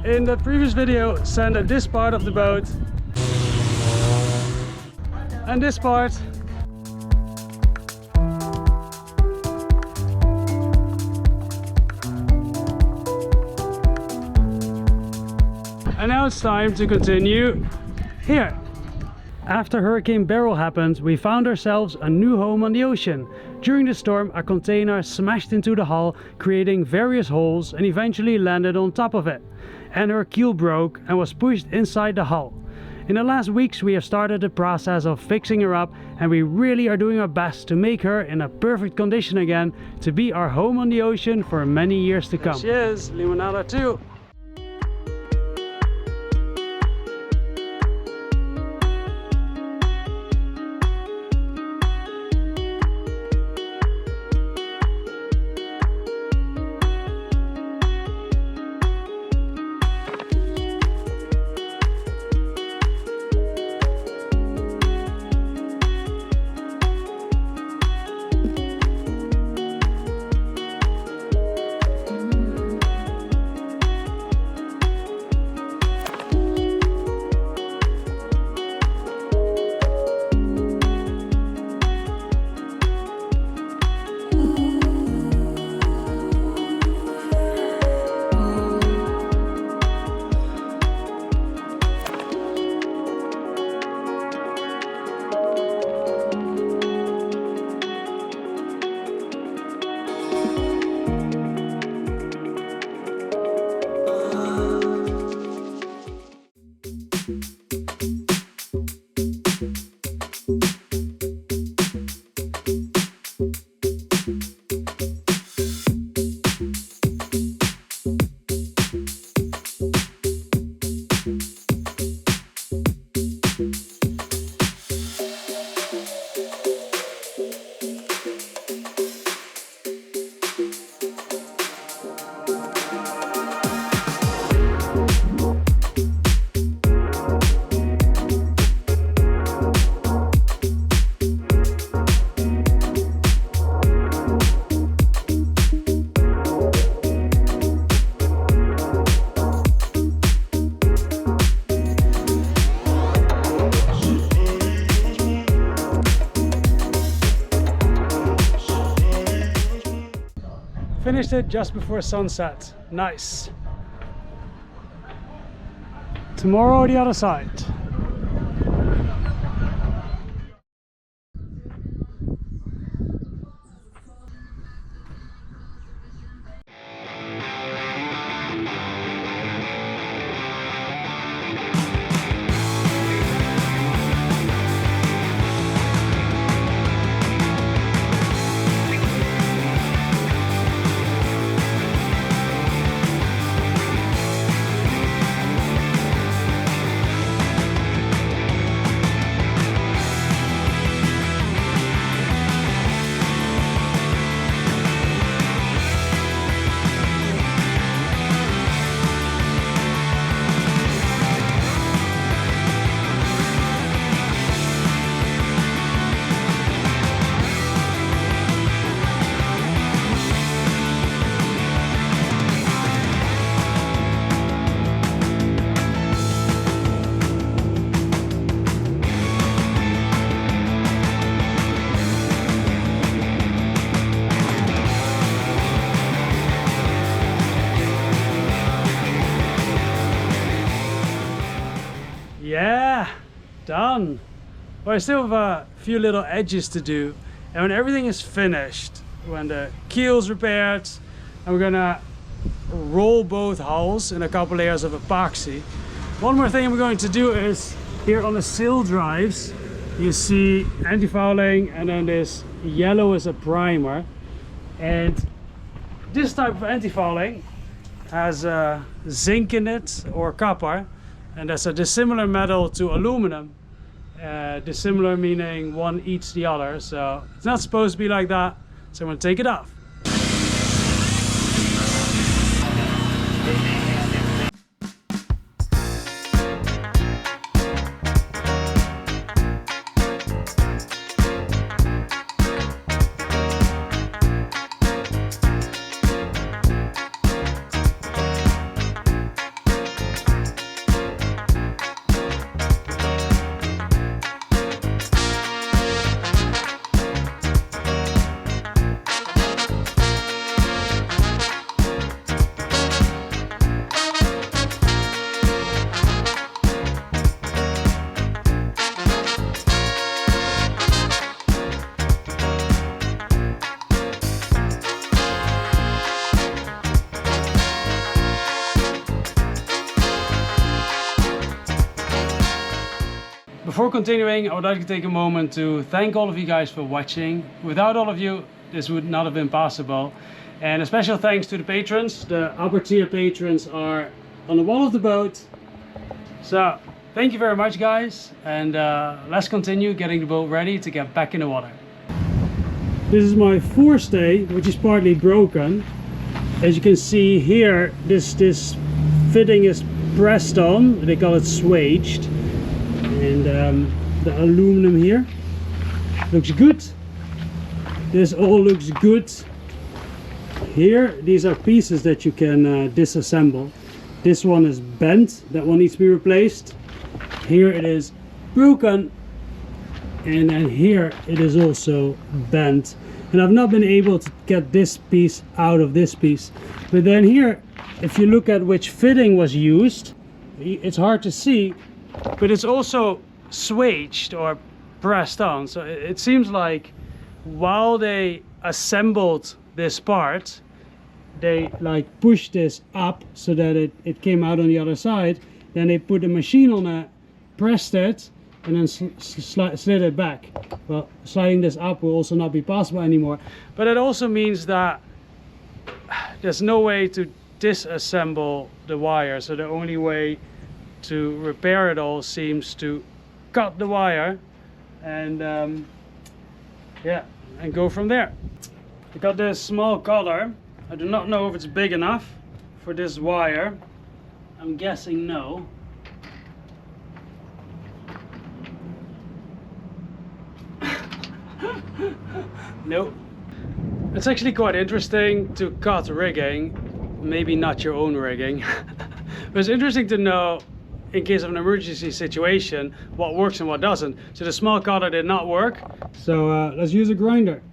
in the previous video sanded this part of the boat and this part. And now it's time to continue here. After Hurricane Beryl happened, we found ourselves a new home on the ocean. During the storm, a container smashed into the hull, creating various holes, and eventually landed on top of it. And her keel broke and was pushed inside the hull. In the last weeks we have started the process of fixing her up, and we really are doing our best to make her in a perfect condition again to be our home on the ocean for many years to come. There she is, Limonada 2. Finished it just before sunset. Nice. Tomorrow the other side. Yeah, done. Well, I still have a few little edges to do, and when everything is finished, when the keel's repaired, and we're gonna roll both hulls in a couple layers of epoxy. One more thing we're going to do is here on the sail drives you see anti-fouling, and then this yellow is a primer, and this type of anti-fouling has zinc in it or copper, and that's a dissimilar metal to aluminum. Dissimilar meaning one eats the other, so it's not supposed to be like that, so I'm going to take it off. before continuing, I would like to take a moment to thank all of you guys for watching. Without all of you, this would not have been possible. And a special thanks to the patrons. The upper tier patrons are on the wall of the boat. So thank you very much, guys, and let's continue getting the boat ready to get back in the water. This is my forestay, which is partly broken. As you can see here, this fitting is pressed on. They call it swaged, and the aluminum here looks good. This all looks good. Here, these are pieces that you can disassemble. This one is bent, that one needs to be replaced. Here it is broken, and then here it is also bent. And I've not been able to get this piece out of this piece. But then here, if you look at which fitting was used, it's hard to see, but it's also swaged or pressed on. So it seems like while they assembled this part, they like pushed this up so that it came out on the other side. Then they put the machine on it, pressed it, and then slid it back. Well, sliding this up will also not be possible anymore. But it also means that there's no way to disassemble the wire. So the only way to repair it all seems to cut the wire and yeah, and go from there. I got this small cutter. I do not know if it's big enough for this wire. I'm guessing no. Nope. It's actually quite interesting to cut rigging, maybe not your own rigging. But it's interesting to know, in case of an emergency situation, what works and what doesn't. So the small cutter did not work, so let's use a grinder.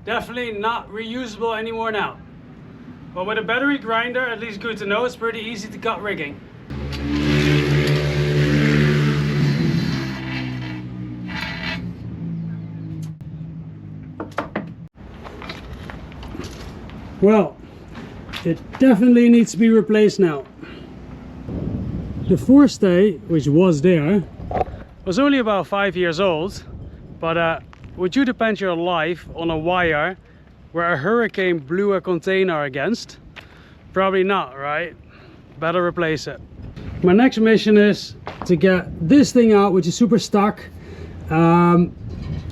Definitely not reusable anymore now. But with a battery grinder, at least good to know, it's pretty easy to cut rigging. Well, it definitely needs to be replaced now. The forestay, which was there, was only about 5 years old, but would you depend your life on a wire where a hurricane blew a container against? Probably not, right? Better replace it. My next mission is to get this thing out, which is super stuck. I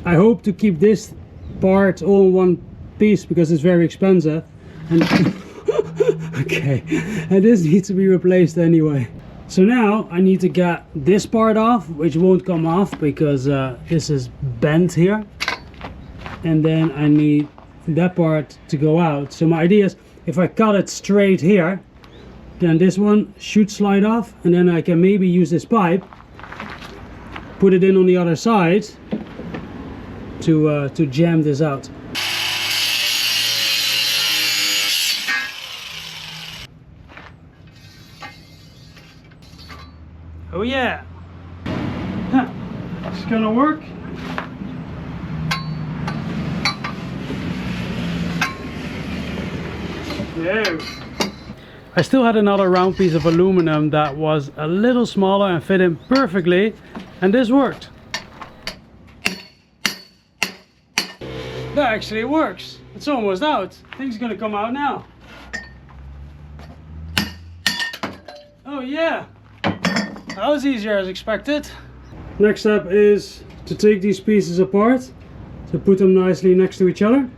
hope to keep this part all in one piece because it's very expensive. And okay, and this needs to be replaced anyway. So now I need to get this part off, which won't come off because this is bent here. And then I need that part to go out. So my idea is, if I cut it straight here, then this one should slide off, and then I can maybe use this pipe, put it in on the other side to jam this out. Oh yeah, it's gonna work. No. I still had another round piece of aluminum that was a little smaller and fit in perfectly, and this worked. That actually works. It's almost out. I think it's gonna come out now. Oh yeah. That was easier as expected. Next step is to take these pieces apart, to put them nicely next to each other.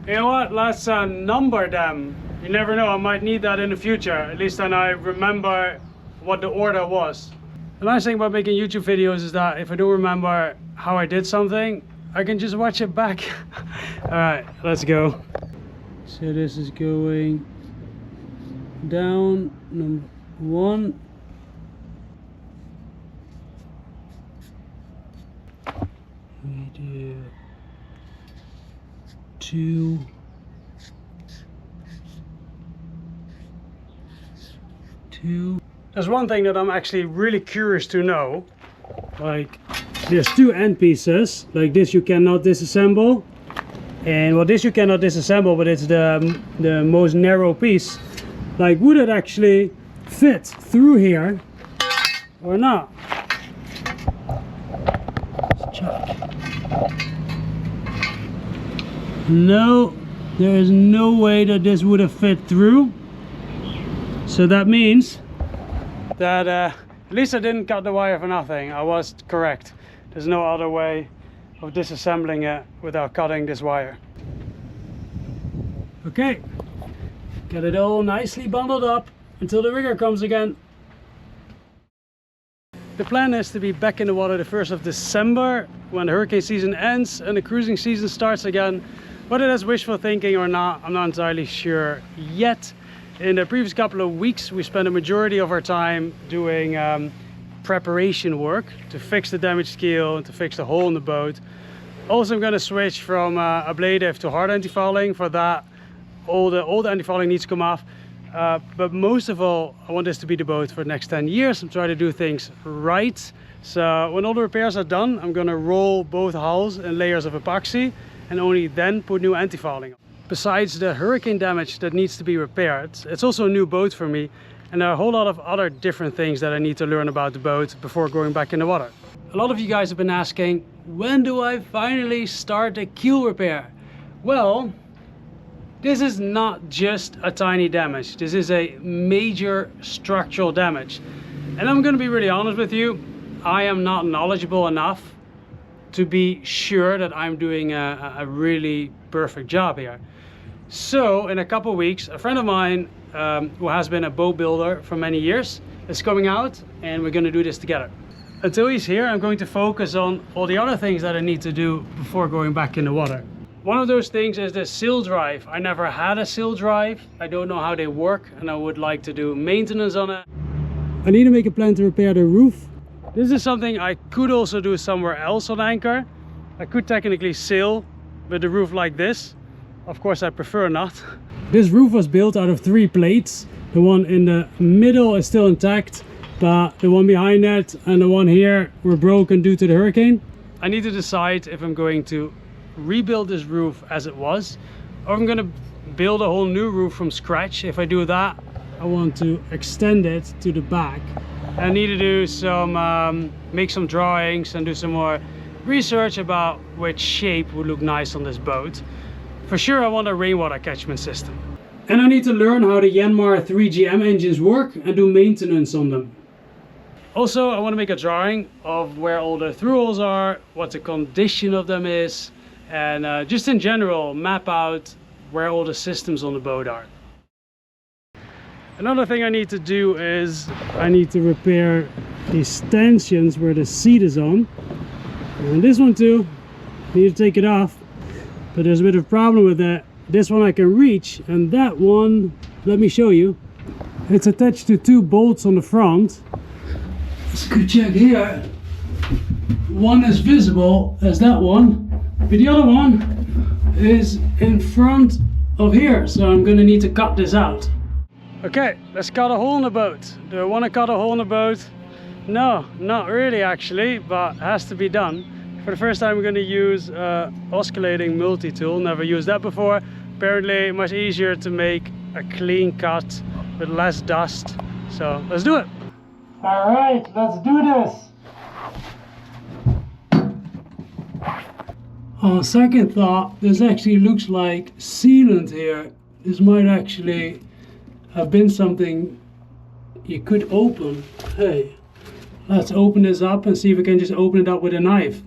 You know what, let's number them. You never know, I might need that in the future. At least then I remember what the order was. The nice thing about making YouTube videos is that if I don't remember how I did something, I can just watch it back. Alright, let's go. So this is going down, number 1. We do 2. 2. There's one thing that I'm actually really curious to know. Like, there's 2 end pieces. Like this you cannot disassemble. And well, this you cannot disassemble, but it's the most narrow piece. Like, would it actually fit through here or not? Let's check. No, there is no way that this would have fit through. So that means that at least I didn't cut the wire for nothing. I was correct. There's no other way of disassembling it without cutting this wire. Okay, get it all nicely bundled up until the rigger comes again. The plan is to be back in the water the 1st of December when the hurricane season ends and the cruising season starts again. Whether that's wishful thinking or not, I'm not entirely sure yet. In the previous couple of weeks, we spent a majority of our time doing preparation work to fix the damaged keel and to fix the hole in the boat. Also, I'm going to switch from ablative to hard anti-fouling. For that, all the old anti-fouling needs to come off. But most of all, I want this to be the boat for the next 10 years. I'm trying to do things right. So when all the repairs are done, I'm going to roll both hulls in layers of epoxy and only then put new anti-fouling on. Besides the hurricane damage that needs to be repaired, it's also a new boat for me, and there are a whole lot of other different things that I need to learn about the boat before going back in the water. A lot of you guys have been asking, when do I finally start the keel repair? Well, this is not just a tiny damage. This is a major structural damage. And I'm going to be really honest with you, I am not knowledgeable enough to be sure that I'm doing a really perfect job here. So in a couple of weeks, a friend of mine who has been a boat builder for many years is coming out, and we're going to do this together. Until he's here, I'm going to focus on all the other things that I need to do before going back in the water. One of those things is the sail drive. I never had a sail drive. I don't know how they work, and I would like to do maintenance on it. I need to make a plan to repair the roof. This is something I could also do somewhere else on anchor. I could technically sail with the roof like this. Of course, I prefer not. This roof was built out of 3 plates. The one in the middle is still intact, but the one behind it and the one here were broken due to the hurricane. I need to decide if I'm going to rebuild this roof as it was, or I'm going to build a whole new roof from scratch. If I do that, I want to extend it to the back. I need to do some, make some drawings and do some more research about which shape would look nice on this boat. For sure, I want a rainwater catchment system. And I need to learn how the Yanmar 3GM engines work and do maintenance on them. Also, I want to make a drawing of where all the through holes are, what the condition of them is, and just in general, map out where all the systems on the boat are. Another thing I need to do is I need to repair these stanchions where the seat is on. And this one too, I need to take it off. But there's a bit of a problem with that. This one I can reach, and that one, let me show you. It's attached to 2 bolts on the front. Let's go check here. One is visible as that one, but the other one is in front of here. So I'm going to need to cut this out. Okay, let's cut a hole in the boat. Do I want to cut a hole in the boat? No, not really actually, but it has to be done. For the first time, we're going to use oscillating multi-tool. Never used that before. Apparently much easier to make a clean cut with less dust. So let's do it. All right, let's do this. On second thought, this actually looks like sealant here. This might actually have been something you could open. Hey, let's open this up and see if we can just open it up with a knife.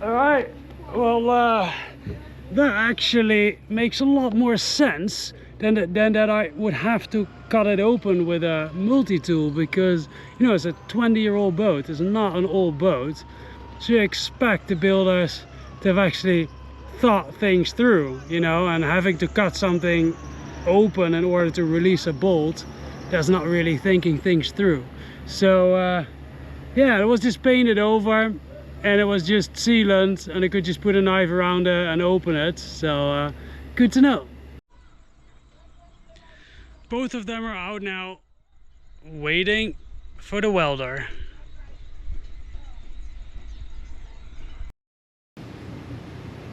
Alright, well that actually makes a lot more sense than that I would have to cut it open with a multi-tool, because you know, it's a 20-year-old boat. It's not an old boat, so you expect the builders to have actually thought things through, you know, and having to cut something open in order to release a bolt, that's not really thinking things through. So yeah, it was just painted over and it was just sealant, and I could just put a knife around it and open it. So good to know. Both of them are out now waiting for the welder.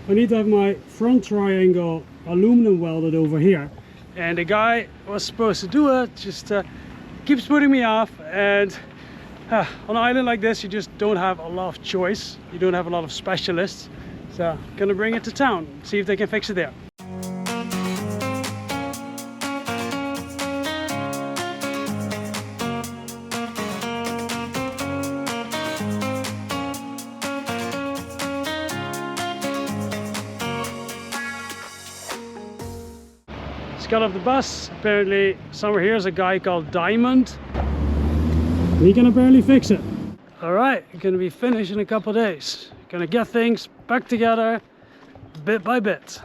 I need to have my front triangle aluminum welded over here, and the guy was supposed to do it, just keeps putting me off. And on an island like this, you just don't have a lot of choice, you don't have a lot of specialists, so I'm gonna bring it to town, see if they can fix it there. Just got off the bus. Apparently somewhere here is a guy called Diamond. He can apparently fix it. Alright, gonna be finished in a couple of days. Gonna get things back together bit by bit.